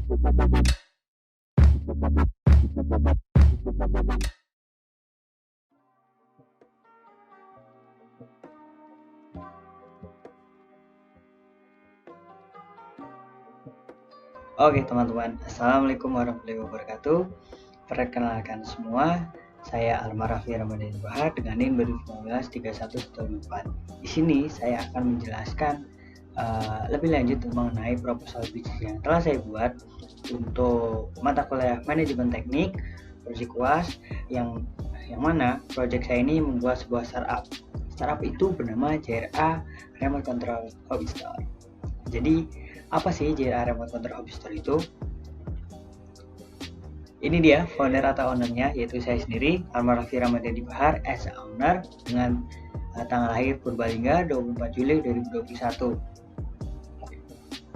Oke teman-teman, Assalamualaikum warahmatullahi wabarakatuh. Perkenalkan semua, saya Almar Raffi Ramadhani Bahar dengan NIM 2019 Di sini saya akan menjelaskan lebih lanjut mengenai proposal bisnis yang telah saya buat untuk mata kuliah manajemen teknik project UAS yang mana project saya ini membuat sebuah startup. Startup itu bernama JRA Remote Control Hobby Store. Jadi apa sih JRA Remote Control Hobby Store itu? Ini dia founder atau ownernya, yaitu saya sendiri, Almar Raffi Ramadhani Bahar as owner dengan tanggal lahir Purbalingga 24 Juli 2021.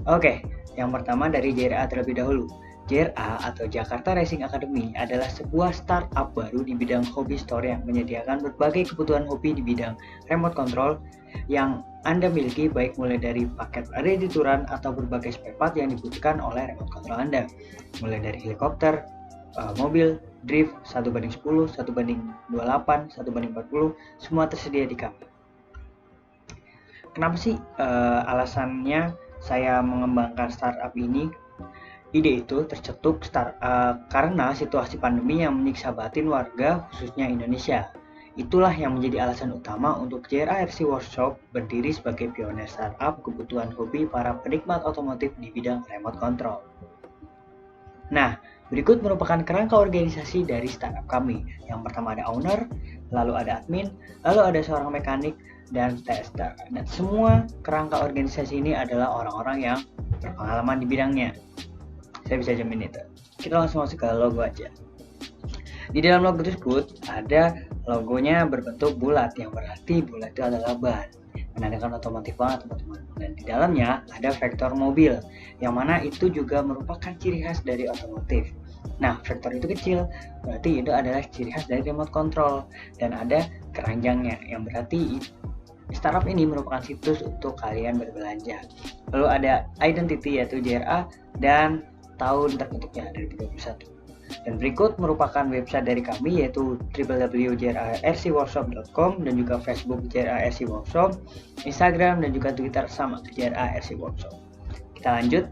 Oke, yang pertama dari JRA terlebih dahulu. JRA atau Jakarta Racing Academy adalah sebuah startup baru di bidang hobby store yang menyediakan berbagai kebutuhan hobi di bidang remote control yang Anda miliki, baik mulai dari paket ready to run atau berbagai spare part yang dibutuhkan oleh remote control Anda, mulai dari helikopter, mobil, drift, 1:10, 1:28, 1:40, semua tersedia di kami. Kenapa sih alasannya saya mengembangkan startup ini? Ide itu tercetuk karena situasi pandemi yang menyiksa batin warga, khususnya Indonesia. Itulah yang menjadi alasan utama untuk JRA RC Workshop berdiri sebagai pionir startup kebutuhan hobi para penikmat otomotif di bidang remote control. Nah, berikut merupakan kerangka organisasi dari startup kami. Yang pertama ada owner, lalu ada admin, lalu ada seorang mekanik, dan tester. Dan semua kerangka organisasi ini adalah orang-orang yang berpengalaman di bidangnya. Saya bisa jamin itu. Kita langsung masuk ke logo aja. Di dalam logo tersebut ada logonya berbentuk bulat, yang berarti bulat itu adalah ban, menandakan otomotif banget teman-teman. Dan di dalamnya ada vektor mobil, yang mana itu juga merupakan ciri khas dari otomotif. Nah, vektor itu kecil, berarti itu adalah ciri khas dari remote control. Dan ada keranjangnya, yang berarti startup ini merupakan situs untuk kalian berbelanja. Lalu ada identity, yaitu JRA, dan tahun terbentuknya 2021. Dan berikut merupakan website dari kami, yaitu www.jrarcworkshop.com, dan juga Facebook JRA RC Workshop, Instagram dan juga Twitter sama JRA RC Workshop. Kita lanjut.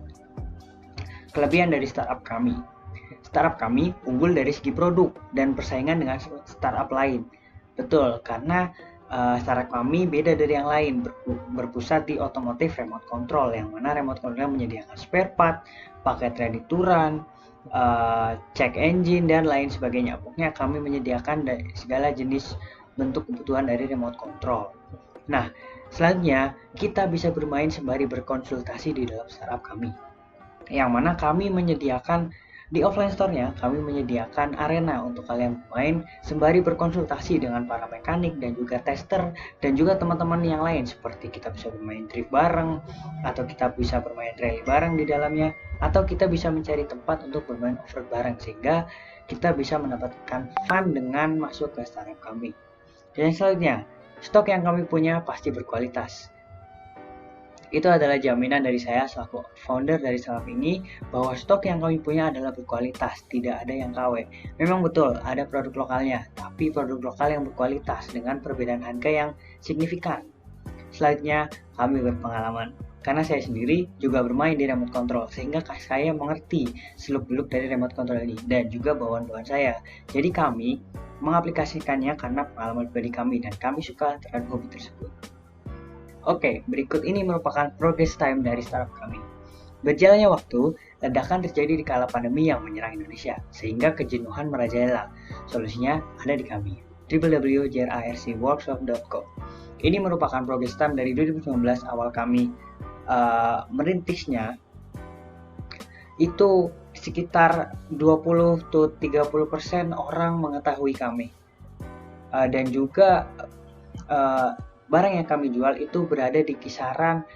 Kelebihan dari startup kami. Startup kami unggul dari segi produk dan persaingan dengan startup lain. Betul, karena startup kami beda dari yang lain, berpusat di otomotif remote control, yang mana remote control menyediakan spare part, paket ready to run, check engine, dan lain sebagainya. Pokoknya kami menyediakan segala jenis bentuk kebutuhan dari remote control. Nah, selanjutnya kita bisa bermain sembari berkonsultasi di dalam startup kami, yang mana kami menyediakan di offline store-nya, kami menyediakan arena untuk kalian bermain sembari berkonsultasi dengan para mekanik dan juga tester dan juga teman-teman yang lain, seperti kita bisa bermain drift bareng, atau kita bisa bermain rally bareng di dalamnya, atau kita bisa mencari tempat untuk bermain off-road bareng, sehingga kita bisa mendapatkan fun dengan masuk ke startup kami. Dan selanjutnya, stok yang kami punya pasti berkualitas. Itu adalah jaminan dari saya selaku founder dari startup ini, bahwa stok yang kami punya adalah berkualitas, tidak ada yang KW. Memang betul ada produk lokalnya, tapi produk lokal yang berkualitas dengan perbedaan harga yang signifikan. Selanjutnya, kami berpengalaman, karena saya sendiri juga bermain di remote control, sehingga saya mengerti seluk-beluk dari remote control ini dan juga bawaan-bawaan saya. Jadi kami mengaplikasikannya karena pengalaman pribadi kami dan kami suka terhadap hobi tersebut. Oke, berikut ini merupakan progress time dari startup kami. Berjalannya waktu, ledakan terjadi di kala pandemi yang menyerang Indonesia, sehingga kejenuhan merajalela. Solusinya ada di kami, www.jrarcworkshop.com. Ini merupakan progress time dari 2019 awal kami merintisnya. Itu sekitar 20-30% orang mengetahui kami. Dan juga barang yang kami jual itu berada di kisaran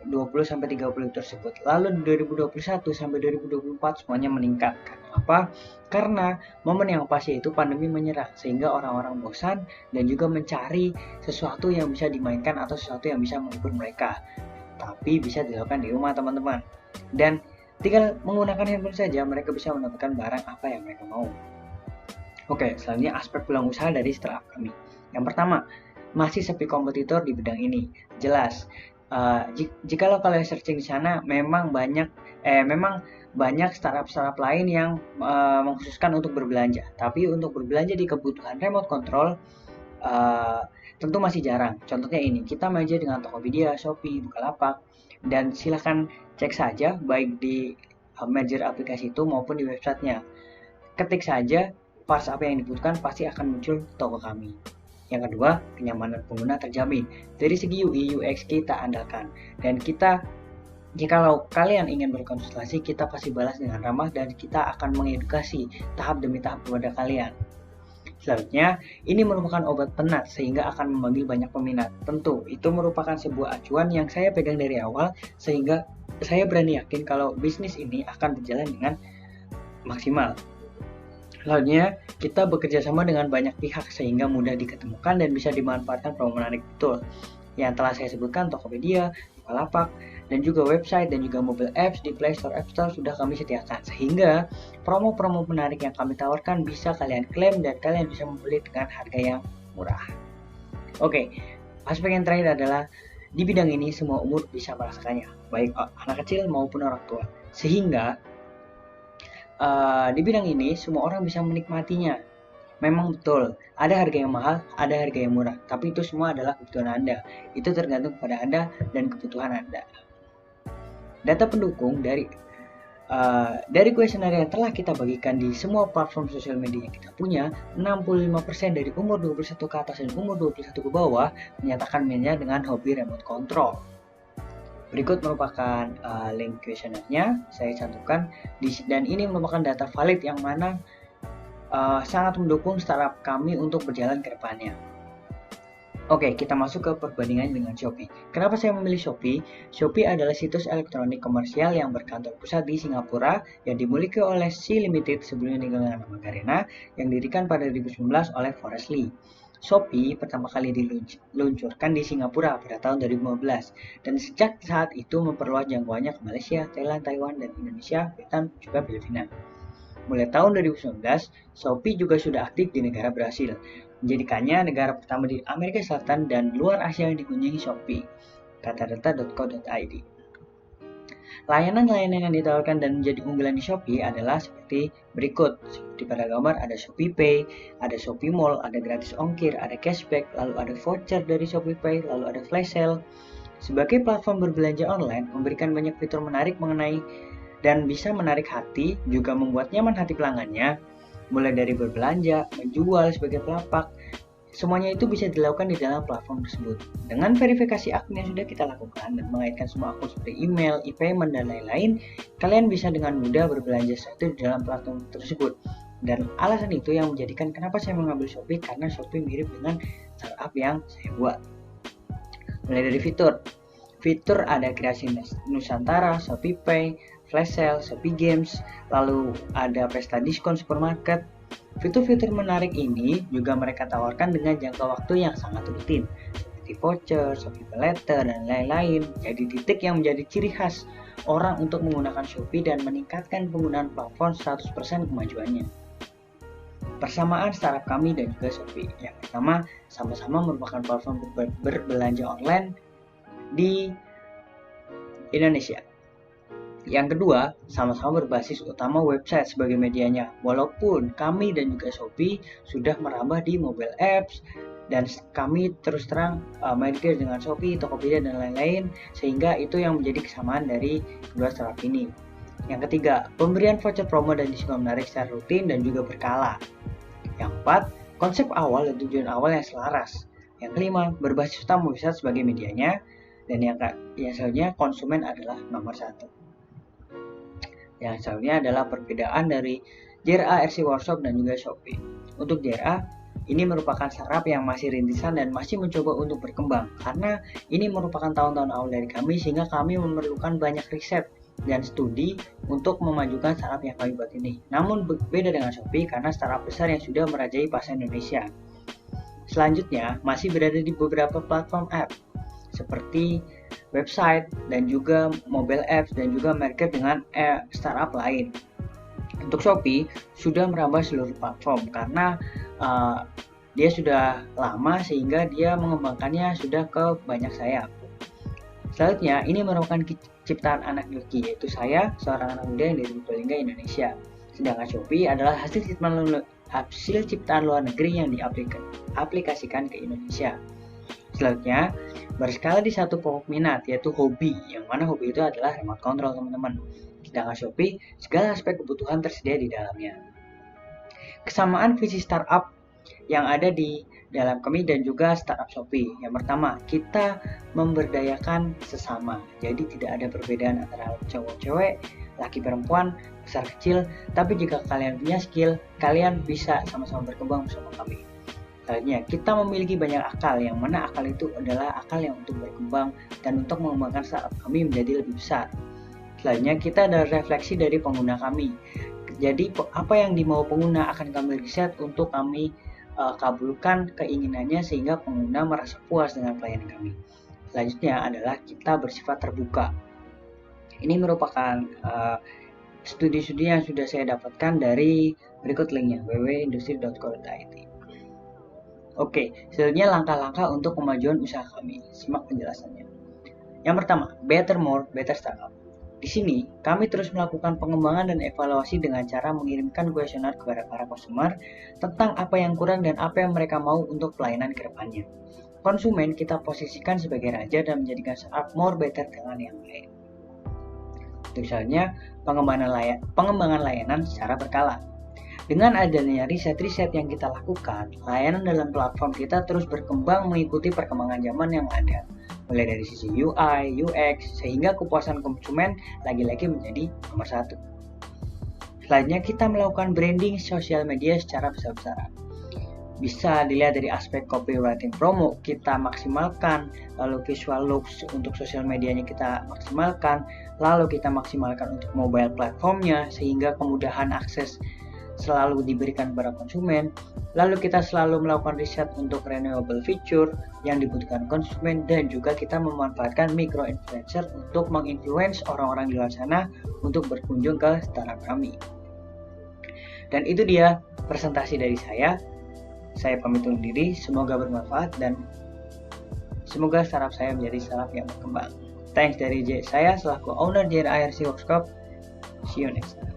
20-30 tersebut. Lalu di 2021 sampai 2024 semuanya meningkat. Kenapa? Karena momen yang pas yaitu pandemi menyerang, sehingga orang-orang bosan dan juga mencari sesuatu yang bisa dimainkan atau sesuatu yang bisa menghibur mereka, tapi bisa dilakukan di rumah teman-teman. Dan Tinggal menggunakan handphone saja, mereka bisa mendapatkan barang apa yang mereka mau. Oke, selanjutnya aspek peluang usaha dari startup kami. Yang pertama, masih sepi kompetitor di bidang ini. Jelas, jika kalian searching di sana, memang banyak startup lain yang mengkhususkan untuk berbelanja. Tapi untuk berbelanja di kebutuhan remote control, tentu masih jarang. Contohnya ini, kita merger dengan Tokopedia, Shopee, Bukalapak, dan silahkan cek saja baik di merger aplikasi itu maupun di websitenya. Ketik saja parts apa yang dibutuhkan, pasti akan muncul toko kami. Yang kedua, kenyamanan pengguna terjamin. Dari segi UI UX kita andalkan, dan kita, jikalau kalian ingin berkonsultasi, kita pasti balas dengan ramah dan kita akan mengedukasi tahap demi tahap kepada kalian. Selanjutnya, ini merupakan obat penat sehingga akan memanggil banyak peminat. Tentu, itu merupakan sebuah acuan yang saya pegang dari awal sehingga saya berani yakin kalau bisnis ini akan berjalan dengan maksimal. Selanjutnya, kita bekerja sama dengan banyak pihak sehingga mudah diketemukan dan bisa dimanfaatkan promo menarik betul. Yang telah saya sebutkan, Tokopedia, Bukalapak, dan juga website dan juga mobile apps di Play Store, App Store sudah kami sediakan. Sehingga promo-promo menarik yang kami tawarkan bisa kalian klaim dan kalian bisa membeli dengan harga yang murah. Oke, aspek yang terakhir adalah di bidang ini semua umur bisa merasakannya, baik anak kecil maupun orang tua. Sehingga di bidang ini semua orang bisa menikmatinya. Memang betul, ada harga yang mahal, ada harga yang murah, tapi itu semua adalah kebutuhan Anda. Itu tergantung kepada Anda dan kebutuhan Anda. Data pendukung dari kuesioner yang telah kita bagikan di semua platform sosial media yang kita punya, 65% dari umur 21 ke atas dan umur 21 ke bawah menyatakan minatnya dengan hobi remote control. Berikut merupakan link kuesionernya, saya cantumkan, dan ini merupakan data valid yang mana sangat mendukung startup kami untuk berjalan ke depannya. Oke, kita masuk ke perbandingan dengan Shopee. Kenapa saya memilih Shopee? Shopee adalah situs elektronik komersial yang berkantor pusat di Singapura yang dimiliki oleh Sea Limited sebelumnya dengan nama Garena yang didirikan pada 2019 oleh Forrest Li. Shopee pertama kali diluncurkan di Singapura pada tahun 2015 dan sejak saat itu memperluas jangkauannya ke Malaysia, Thailand, Taiwan, dan Indonesia, Vietnam, juga Filipina. Mulai tahun 2019, Shopee juga sudah aktif di negara Brasil, menjadikannya negara pertama di Amerika Selatan dan luar Asia yang dikunjungi Shopee, kata data.co.id. Layanan-layanan yang ditawarkan dan menjadi unggulan di Shopee adalah seperti berikut. Seperti pada gambar ada Shopee Pay, ada Shopee Mall, ada gratis ongkir, ada cashback, lalu ada voucher dari Shopee Pay, lalu ada flash sale. Sebagai platform berbelanja online, memberikan banyak fitur menarik mengenai dan bisa menarik hati, juga membuat nyaman hati pelanggannya, mulai dari berbelanja, menjual sebagai pelapak, semuanya itu bisa dilakukan di dalam platform tersebut. Dengan verifikasi akun yang sudah kita lakukan dan mengaitkan semua akun seperti email, e-payment, dan lain-lain, kalian bisa dengan mudah berbelanja sesuatu di dalam platform tersebut. Dan alasan itu yang menjadikan kenapa saya mengambil Shopee, karena Shopee mirip dengan startup yang saya buat. Mulai dari fitur ada kreasi Nusantara, Shopee Pay, flash sale, Shopee Games, lalu ada pesta diskon supermarket. Fitur-fitur menarik ini juga mereka tawarkan dengan jangka waktu yang sangat rutin, seperti voucher, Shopee Pay Later, dan lain-lain. Jadi titik yang menjadi ciri khas orang untuk menggunakan Shopee dan meningkatkan penggunaan platform 100% kemajuannya. Persamaan startup kami dan juga Shopee. Yang pertama, sama-sama merupakan platform berbelanja online di Indonesia. Yang kedua, sama-sama berbasis utama website sebagai medianya. Walaupun kami dan juga Shopee sudah merambah di mobile apps dan kami terus terang merger dengan Shopee, Tokopedia, dan lain-lain, sehingga itu yang menjadi kesamaan dari kedua startup ini. Yang ketiga, pemberian voucher promo dan diskon menarik secara rutin dan juga berkala. Yang keempat, konsep awal dan tujuan awal yang selaras. Yang kelima, berbasis utama website sebagai medianya. Dan yang selanjutnya, konsumen adalah nomor satu. Yang selanjutnya adalah perbedaan dari JRA RC Workshop dan juga Shopee. Untuk JRA, ini merupakan startup yang masih rintisan dan masih mencoba untuk berkembang. Karena ini merupakan tahun-tahun awal dari kami, sehingga kami memerlukan banyak riset dan studi untuk memajukan startup yang kami buat ini. Namun berbeda dengan Shopee karena startup besar yang sudah merajai pasar Indonesia. Selanjutnya, masih berada di beberapa platform app, seperti website, dan juga mobile apps, dan juga market dengan startup lain. Untuk Shopee sudah merambah seluruh platform karena dia sudah lama sehingga dia mengembangkannya sudah ke banyak sayap. Selanjutnya, ini merupakan ciptaan anak negeri, yaitu saya, seorang anak muda yang dari Purbalingga, Indonesia. Sedangkan Shopee adalah hasil ciptaan luar negeri yang diaplikasikan ke Indonesia. Selanjutnya, berskala di satu pokok minat, yaitu hobi, yang mana hobi itu adalah remote control, teman-teman. Sedangkan Shopee, segala aspek kebutuhan tersedia di dalamnya. Kesamaan visi startup yang ada di dalam kami dan juga startup Shopee. Yang pertama, kita memberdayakan sesama. Jadi tidak ada perbedaan antara cowok-cewek, laki perempuan, besar kecil, tapi jika kalian punya skill, kalian bisa sama-sama berkembang bersama kami. Selanjutnya, kita memiliki banyak akal, yang mana akal itu adalah akal yang untuk berkembang dan untuk mengembangkan startup kami menjadi lebih besar. Selanjutnya, kita ada refleksi dari pengguna kami. Jadi, apa yang dimau pengguna akan kami riset untuk kami kabulkan keinginannya sehingga pengguna merasa puas dengan pelayanan kami. Selanjutnya adalah kita bersifat terbuka. Ini merupakan studi-studi yang sudah saya dapatkan dari berikut linknya www.industri.co.id. Oke, selanjutnya langkah-langkah untuk kemajuan usaha kami. Simak penjelasannya. Yang pertama, better more, better startup. Di sini, kami terus melakukan pengembangan dan evaluasi dengan cara mengirimkan kuesioner kepada para customer tentang apa yang kurang dan apa yang mereka mau untuk pelayanan ke depannya. Konsumen kita posisikan sebagai raja dan menjadikan startup more better dengan yang lain. Misalnya, pengembangan layanan secara berkala. Dengan adanya riset-riset yang kita lakukan, layanan dalam platform kita terus berkembang mengikuti perkembangan zaman yang ada. Mulai dari sisi UI, UX, sehingga kepuasan konsumen lagi-lagi menjadi nomor satu. Selanjutnya, kita melakukan branding sosial media secara besar-besaran. Bisa dilihat dari aspek copywriting promo, kita maksimalkan, lalu visual looks untuk sosial medianya kita maksimalkan, lalu kita maksimalkan untuk mobile platformnya, sehingga kemudahan akses selalu diberikan kepada konsumen. Lalu kita selalu melakukan riset untuk renewable feature yang dibutuhkan konsumen, dan juga kita memanfaatkan micro influencer untuk menginfluence orang-orang di luar sana untuk berkunjung ke startup kami. Dan itu dia presentasi dari saya. Saya pamit undur diri, semoga bermanfaat dan semoga startup saya menjadi startup yang berkembang. Thanks dari saya selaku owner JRI RC Workshop. See you next time.